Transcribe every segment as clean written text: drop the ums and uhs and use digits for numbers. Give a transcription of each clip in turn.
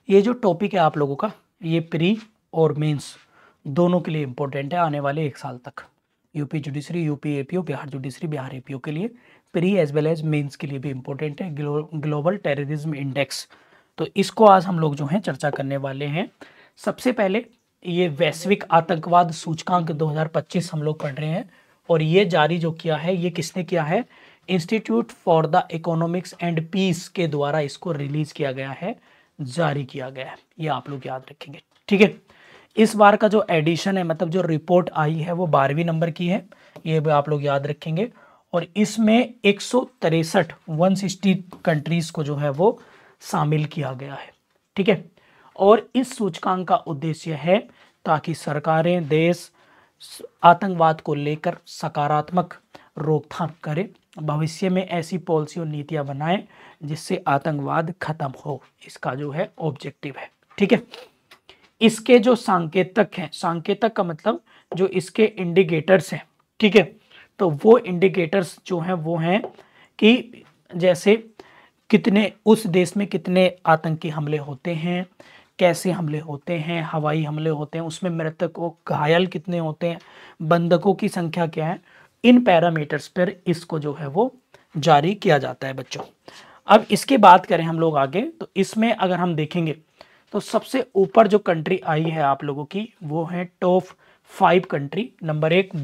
ये जो टॉपिक है आप लोगों का, ये प्री और मेंस दोनों के लिए इंपॉर्टेंट है आने वाले 1 साल तक। UP judiciary, UP APO, Bihar judiciary, Bihar APO के लिए pre as well as mains के लिए भी इंपॉर्टेंट है। ग्लोबल टेररिज्म इंडेक्स, तो इसको आज हम लोग जो है चर्चा करने वाले हैं। सबसे पहले ये वैश्विक आतंकवाद सूचकांक 2025 हम लोग पढ़ रहे हैं, और ये जारी जो किया है ये किसने किया है? Institute for the Economics and Peace के द्वारा इसको रिलीज किया गया है, जारी किया गया है। ये आप लोग याद रखेंगे, ठीक है। इस बार का जो एडिशन है, मतलब जो रिपोर्ट आई है, वो 12वीं नंबर की है, ये भी आप लोग याद रखेंगे। और इसमें 163 कंट्रीज को जो है वो शामिल किया गया है, ठीक है। और इस सूचकांक का उद्देश्य है ताकि सरकारें, देश आतंकवाद को लेकर सकारात्मक रोकथाम करें, भविष्य में ऐसी पॉलिसी और नीतियां बनाएं जिससे आतंकवाद खत्म हो। इसका जो है ऑब्जेक्टिव है, ठीक है। इसके जो सांकेतक हैं, सांकेतक का मतलब जो इसके इंडिकेटर्स हैं, ठीक है, तो वो इंडिकेटर्स जो हैं वो हैं कि जैसे कितने उस देश में कितने आतंकी हमले होते हैं, कैसे हमले होते हैं, हवाई हमले होते हैं, उसमें मृतकों घायल कितने होते हैं, बंधकों की संख्या क्या है, इन पैरामीटर्स पर इसको जो है वो जारी किया जाता है बच्चों। अब इसके बात करें हम लोग आगे, तो इसमें अगर हम देखेंगे तो सबसे ऊपर जो कंट्री आई है आप लोगों की वो है टॉप 5 कंट्री। नंबर 1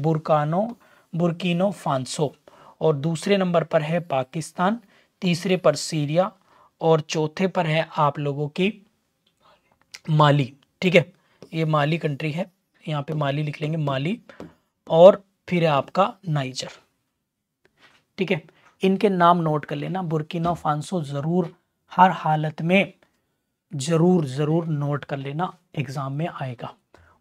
बुर्किनो फांसो, और दूसरे नंबर पर है पाकिस्तान, तीसरे पर सीरिया, और चौथे पर है आप लोगों की माली, ठीक है। ये माली कंट्री है, यहाँ पे माली लिख लेंगे, माली, और फिर है आपका नाइजर, ठीक है। इनके नाम नोट कर लेना, बुर्किना फांसो जरूर हर हालत में जरूर नोट कर लेना, एग्जाम में आएगा।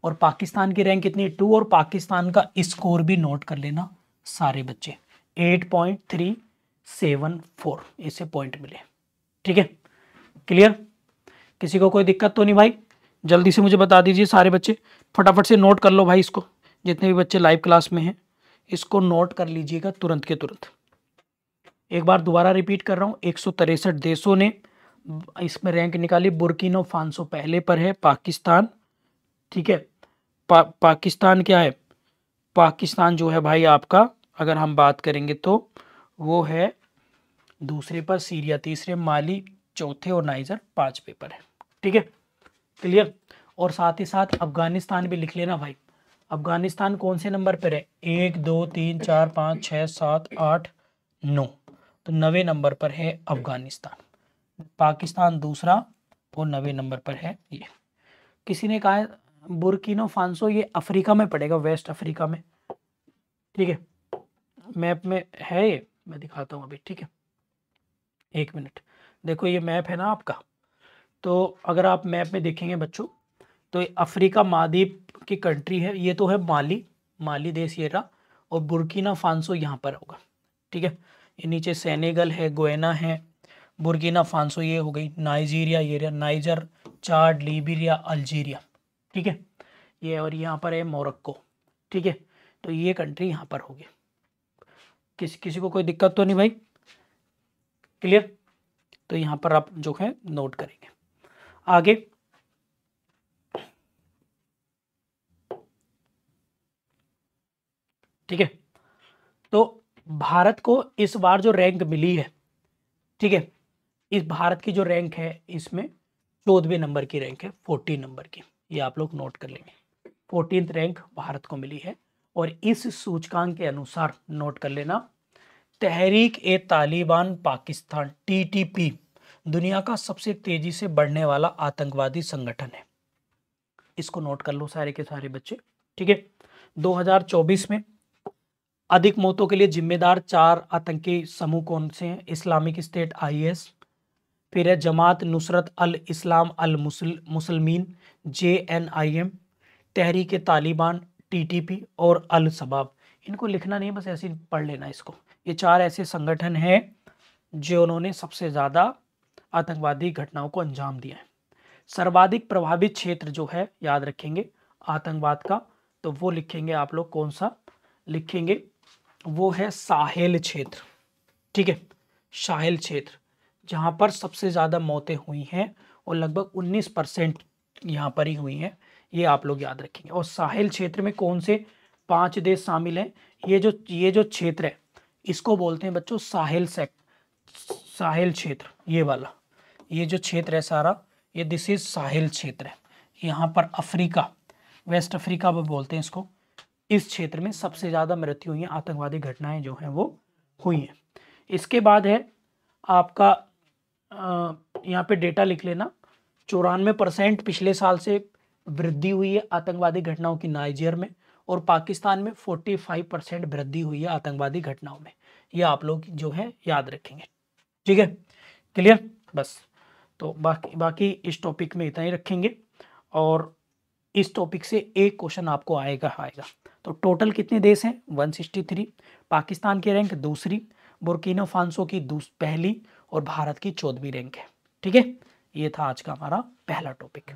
और पाकिस्तान की रैंक कितनी? 2, और पाकिस्तान का स्कोर भी नोट कर लेना सारे बच्चे, 8.374 इसे पॉइंट मिले, ठीक है। क्लियर? किसी को कोई दिक्कत तो नहीं भाई? जल्दी से मुझे बता दीजिए सारे बच्चे, फटाफट से नोट कर लो भाई इसको, जितने भी बच्चे लाइव क्लास में हैं इसको नोट कर लीजिएगा तुरंत के तुरंत। एक बार दोबारा रिपीट कर रहा हूँ, 163 देशों ने इसमें रैंक निकाली। बुर्किनो फांसो पहले पर है, पाकिस्तान, ठीक है। पाकिस्तान क्या है? पाकिस्तान जो है भाई आपका, अगर हम बात करेंगे तो वो है दूसरे पर, सीरिया तीसरे, माली चौथे, और नाइजर 5वें पर है, ठीक है। क्लियर? और साथ ही साथ अफगानिस्तान भी लिख लेना भाई। अफगानिस्तान कौन से नंबर पर है? 1 2 3 4 5 6 7 8 9, तो 9वें नंबर पर है अफगानिस्तान। पाकिस्तान दूसरा और 9वें नंबर पर है ये। किसी ने कहा है बुर्किनो फांसो, ये अफ्रीका में पड़ेगा, वेस्ट अफ्रीका में, ठीक है। मैप में है ये, मैं दिखाता हूँ अभी, ठीक है। 1 मिनट, देखो ये मैप है ना आपका, तो अगर आप मैप में देखेंगे बच्चों तो ये अफ्रीका महाद्वीप की कंट्री है। ये तो है माली देश ये रहा, और बुर्किना फांसो यहाँ पर होगा, ठीक है। ये नीचे सेनेगल है, गोयना है, बुर्किना फांसो ये हो गई, नाइजीरिया ये रहा, नाइजर, चाड, लीबिरिया, अल्जीरिया, ठीक है ये, और यहाँ पर है मोरक्को, ठीक है। तो ये कंट्री यहाँ पर होगी। किसी को कोई दिक्कत तो नहीं भाई? क्लियर? तो यहाँ पर आप जो है नोट करेंगे आगे। ठीक है, तो भारत को इस बार जो रैंक मिली है, ठीक है, इस भारत की जो रैंक है इसमें 14वें नंबर की रैंक है, 14 नंबर की, ये आप लोग नोट कर लेंगे। 14th रैंक भारत को मिली है। और इस सूचकांक के अनुसार नोट कर लेना, तहरीक ए तालिबान पाकिस्तान TTP दुनिया का सबसे तेजी से बढ़ने वाला आतंकवादी संगठन है। इसको नोट कर लो सारे के सारे बच्चे, ठीक है। 2024 में अधिक मौतों के लिए जिम्मेदार 4 आतंकी समूह कौन से हैं? इस्लामिक स्टेट IS, फिर है जमात नुसरत अल इस्लाम अल मुसलमीन JNIM, तहरीक तालिबान TTP, और अल शबाब। इनको लिखना नहीं है, बस ऐसे ही पढ़ लेना इसको। ये 4 ऐसे संगठन हैं जो उन्होंने सबसे ज़्यादा आतंकवादी घटनाओं को अंजाम दिया है। सर्वाधिक प्रभावित क्षेत्र जो है याद रखेंगे आतंकवाद का, तो वो लिखेंगे आप लोग, कौन सा लिखेंगे? वो है साहेल क्षेत्र, ठीक है, साहेल क्षेत्र। जहाँ पर सबसे ज़्यादा मौतें हुई हैं और लगभग 19% यहाँ पर ही हुई हैं, ये आप लोग याद रखेंगे। और साहिल क्षेत्र में कौन से 5 देश शामिल हैं? ये जो क्षेत्र है इसको बोलते हैं बच्चों साहिल साहिल क्षेत्र। ये वाला ये जो क्षेत्र है सारा, ये दिस इज साहिल क्षेत्र है। यहाँ पर अफ्रीका, वेस्ट अफ्रीका भी बोलते हैं इसको। इस क्षेत्र में सबसे ज़्यादा मृत्यु हुई है, आतंकवादी घटनाएं जो हैं वो हुई हैं। इसके बाद है आपका यहाँ पे डेटा लिख लेना, 94% पिछले साल से वृद्धि हुई है आतंकवादी घटनाओं की नाइजर में, और पाकिस्तान में 45% वृद्धि हुई है आतंकवादी घटनाओं में। ये आप लोग जो है याद रखेंगे, ठीक है, क्लियर। बस तो बाकी इस टॉपिक में इतना ही रखेंगे, और इस टॉपिक से एक क्वेश्चन आपको आएगा। तो टोटल कितने देश हैं? 163। पाकिस्तान की रैंक दूसरी, बुर्किना फासो की पहली, और भारत की 14वीं रैंक है, ठीक है। ये था आज का हमारा पहला टॉपिक।